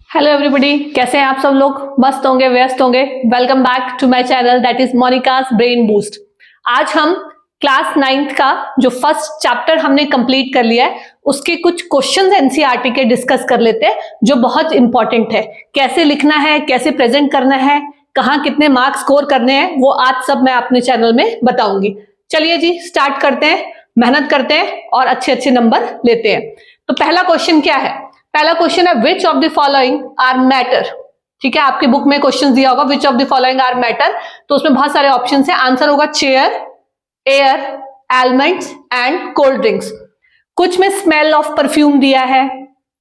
Hello everybody, कैसे हैं आप सब लोग? मस्त होंगे, व्यस्त होंगे। Welcome back to my channel that is Monika's brain boost. आज हम क्लास 9th का जो फर्स्ट चैप्टर हमने कंप्लीट कर लिया है उसके कुछ क्वेश्चंस एनसीईआरटी के डिस्कस कर लेते हैं जो बहुत इंपॉर्टेंट है। कैसे लिखना है, कैसे प्रेजेंट करना है, कहाँ कितने मार्क्स स्कोर करने हैं, वो आज सब मैं अपने चैनल में बताऊंगी। चलिए जी, स्टार्ट करते हैं, मेहनत करते हैं और अच्छे अच्छे नंबर लेते हैं। तो पहला क्वेश्चन क्या है? पहला क्वेश्चन है which of the following are matter. ठीक है, आपकी बुक में क्वेश्चन दिया होगा which of the following are matter, तो उसमें बहुत सारे ऑप्शन है। आंसर होगा chair, air, elements and cold drinks. कुछ में स्मेल ऑफ परफ्यूम दिया है,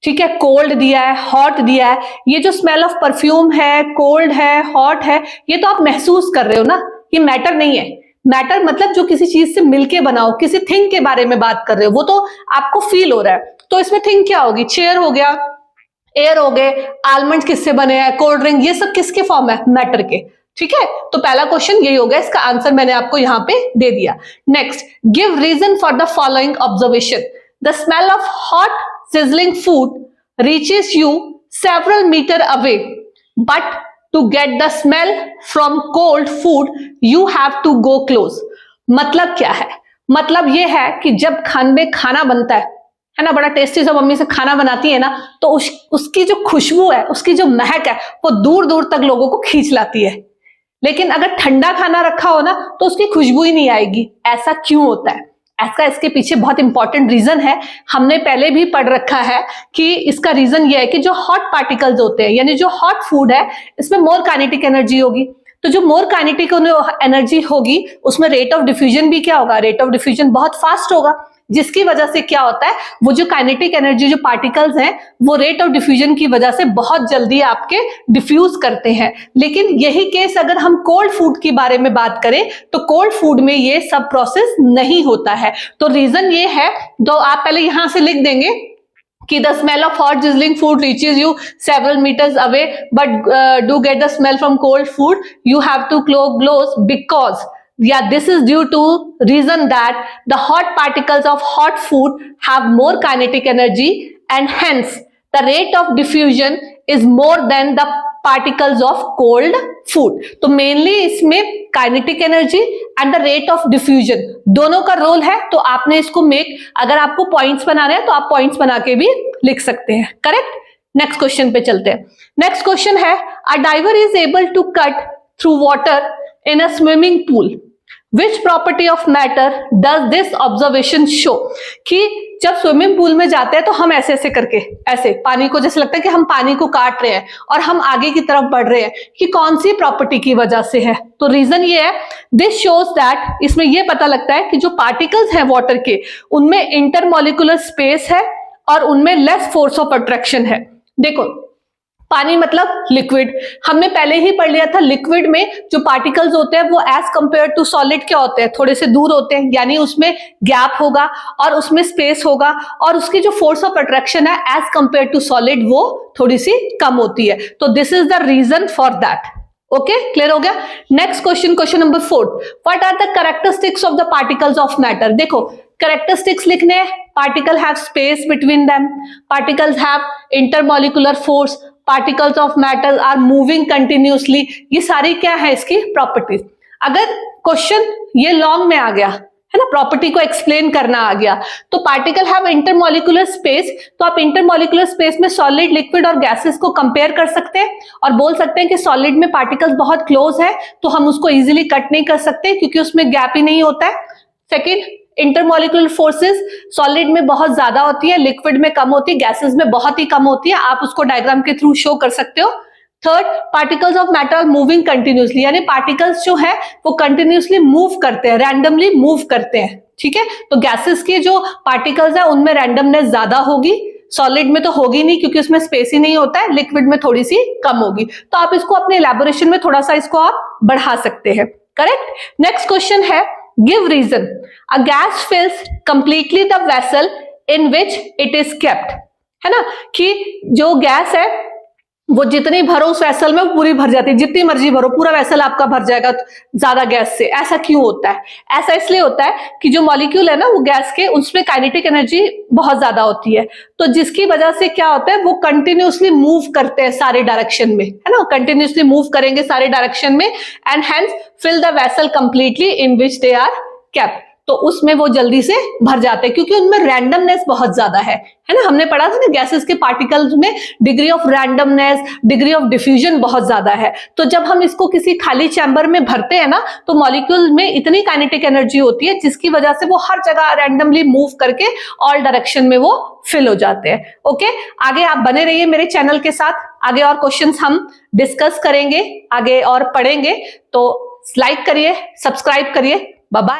ठीक है, कोल्ड दिया है, हॉट दिया है। ये जो स्मेल ऑफ परफ्यूम है, कोल्ड है, हॉट है, ये तो आप महसूस कर रहे हो ना, ये मैटर नहीं है। मैटर मतलब जो किसी चीज से मिलके बनाओ, किसी थिंग के बारे में बात कर रहे हो, वो तो आपको फील हो रहा है। तो इसमें थिंग क्या होगी? चेयर हो गया, एयर हो गए, आलमंड किससे बने हैं, कोल्ड ड्रिंक, ये सब किसके फॉर्म है? मैटर के। ठीक है, तो पहला क्वेश्चन यही हो गया, इसका आंसर मैंने आपको यहां पे दे दिया। Next, give reason for the following observation. The smell of hot sizzling food reaches you several meter away, but to get the smell from cold food you have to go close। मतलब क्या है? मतलब ये है कि जब खाने में खाना बनता है ना, बड़ा टेस्टी सा मम्मी से खाना बनाती है ना, तो उसकी जो खुशबू है, उसकी जो महक है, वो दूर दूर तक लोगों को खींच लाती है। लेकिन अगर ठंडा खाना रखा हो ना, तो उसकी खुशबू ही नहीं आएगी। ऐसा क्यों होता है? ऐसा इसके पीछे बहुत इंपॉर्टेंट रीजन है, हमने पहले भी पढ़ रखा है कि इसका रीजन ये है कि जो हॉट पार्टिकल्स होते हैं, यानी जो हॉट फूड है, इसमें मोर काइनेटिक एनर्जी होगी। तो जो मोर काइनेटिक एनर्जी होगी, उसमें रेट ऑफ डिफ्यूजन भी क्या होगा? रेट ऑफ डिफ्यूजन बहुत फास्ट होगा, जिसकी वजह से क्या होता है, वो जो काइनेटिक एनर्जी, जो पार्टिकल्स हैं, वो रेट ऑफ डिफ्यूजन की वजह से बहुत जल्दी आपके डिफ्यूज करते हैं। लेकिन यही केस अगर हम कोल्ड फूड के बारे में बात करें, तो कोल्ड फूड में ये सब प्रोसेस नहीं होता है। तो रीजन ये है, तो आप पहले यहां से लिख देंगे कि the smell of hot sizzling food reaches you several meters away, but do get the smell from cold food you have to close, because this is due to reason that the hot particles of hot food have more kinetic energy and hence the rate of diffusion is more than the particles of cold food। तो mainly इसमें kinetic energy and the rate of diffusion दोनों का role है। तो आपने इसको अगर आपको पॉइंट्स बनाने हैं तो आप पॉइंट्स बना के भी लिख सकते हैं। करेक्ट। नेक्स्ट क्वेश्चन पे चलते हैं। नेक्स्ट क्वेश्चन है, a diver is able to cut through water in a swimming pool, which property of matter does this observation show. कि जब स्विमिंग पूल में जाते हैं तो हम ऐसे ऐसे करके, ऐसे पानी को, जैसे लगता है कि हम पानी को काट रहे हैं और हम आगे की तरफ बढ़ रहे हैं, कि कौन सी प्रॉपर्टी की वजह से है? तो रीजन ये है, दिस शोज दैट, इसमें ये पता लगता है कि जो पार्टिकल्स हैं वाटर के, उनमें इंटरमॉलिक्यूलर स्पेस है और उनमें लेस फोर्स ऑफ अट्रैक्शन है। देखो, पानी मतलब लिक्विड, हमने पहले ही पढ़ लिया था, लिक्विड में जो पार्टिकल्स होते हैं वो एज कंपेयर टू सॉलिड क्या होते हैं? थोड़े से दूर होते हैं, यानी उसमें गैप होगा और उसमें स्पेस होगा, और उसकी जो फोर्स ऑफ अट्रैक्शन है एज कंपेयर टू सॉलिड वो थोड़ी सी कम होती है। तो this is the reason for that. Okay, clear हो गया। Next question, question number 4, what are the characteristics of the particles of matter. देखो, कैरेक्टरिस्टिक्स लिखने, particle have space between them, particles have intermolecular force, particles of matter are moving continuously. ये सारी क्या है इसकी properties. अगर क्वेश्चन ये long में आ गया है ना, प्रॉपर्टी को एक्सप्लेन करना आ गया, तो पार्टिकल हैव इंटरमॉलिक्यूलर स्पेस, तो आप इंटरमॉलिक्यूलर स्पेस में सॉलिड, लिक्विड और गैसेस को कंपेयर कर सकते हैं और बोल सकते हैं कि सॉलिड में पार्टिकल्स बहुत क्लोज है, तो हम उसको इजीली कट नहीं कर सकते क्योंकि उसमें गैप ही नहीं होता है। सेकेंड, इंटरमॉलिक्यूलर फोर्सेस सॉलिड में बहुत ज्यादा होती है, लिक्विड में कम होती है, गैसेस में बहुत ही कम होती है। आप उसको डायग्राम के थ्रू शो कर सकते हो। Third, particles of matter are moving continuously, यानी पार्टिकल्स जो है वो कंटिन्यूसली मूव करते हैं, रैंडमली मूव करते हैं। ठीक है, तो गैसेस के जो पार्टिकल्स है उनमें रैंडमनेस ज्यादा होगी, सॉलिड में तो होगी नहीं क्योंकि उसमें स्पेस ही नहीं होता है, लिक्विड में थोड़ी सी कम होगी। तो आप इसको अपने इलैबोरेशन में थोड़ा सा इसको आप बढ़ा सकते हैं। करेक्ट। नेक्स्ट क्वेश्चन है, give reason. A gas fills completely the vessel in which it is kept, है ना, कि जो गैस है वो जितनी भरो उस वेसल में वो पूरी भर जाती है, जितनी मर्जी भरो पूरा वेसल आपका भर जाएगा ज्यादा गैस से। ऐसा क्यों होता है? ऐसा इसलिए होता है कि जो मॉलिक्यूल है ना वो गैस के, उसमें काइनेटिक एनर्जी बहुत ज्यादा होती है, तो जिसकी वजह से क्या होता है वो कंटिन्यूअसली मूव करते हैं सारे डायरेक्शन में, है ना, कंटिन्यूअसली मूव करेंगे सारे डायरेक्शन में, and hence fill the vessel completely in which they are kept. तो उसमें वो जल्दी से भर जाते हैं क्योंकि उनमें रैंडमनेस बहुत ज्यादा है ना। हमने पढ़ा था ना गैसेस के पार्टिकल्स में degree of randomness, degree of diffusion बहुत ज्यादा है। तो जब हम इसको किसी खाली चैम्बर में भरते हैं ना तो मॉलिक्यूल में इतनी काइनेटिक एनर्जी होती है जिसकी वजह से वो हर जगह रैंडमली मूव करके ऑल डायरेक्शन में वो फिल हो जाते हैं। ओके, आगे आप बने रहिए मेरे चैनल के साथ, आगे और क्वेश्चंस हम डिस्कस करेंगे, आगे और पढ़ेंगे। तो लाइक करिए, सब्सक्राइब करिए। Bye bye.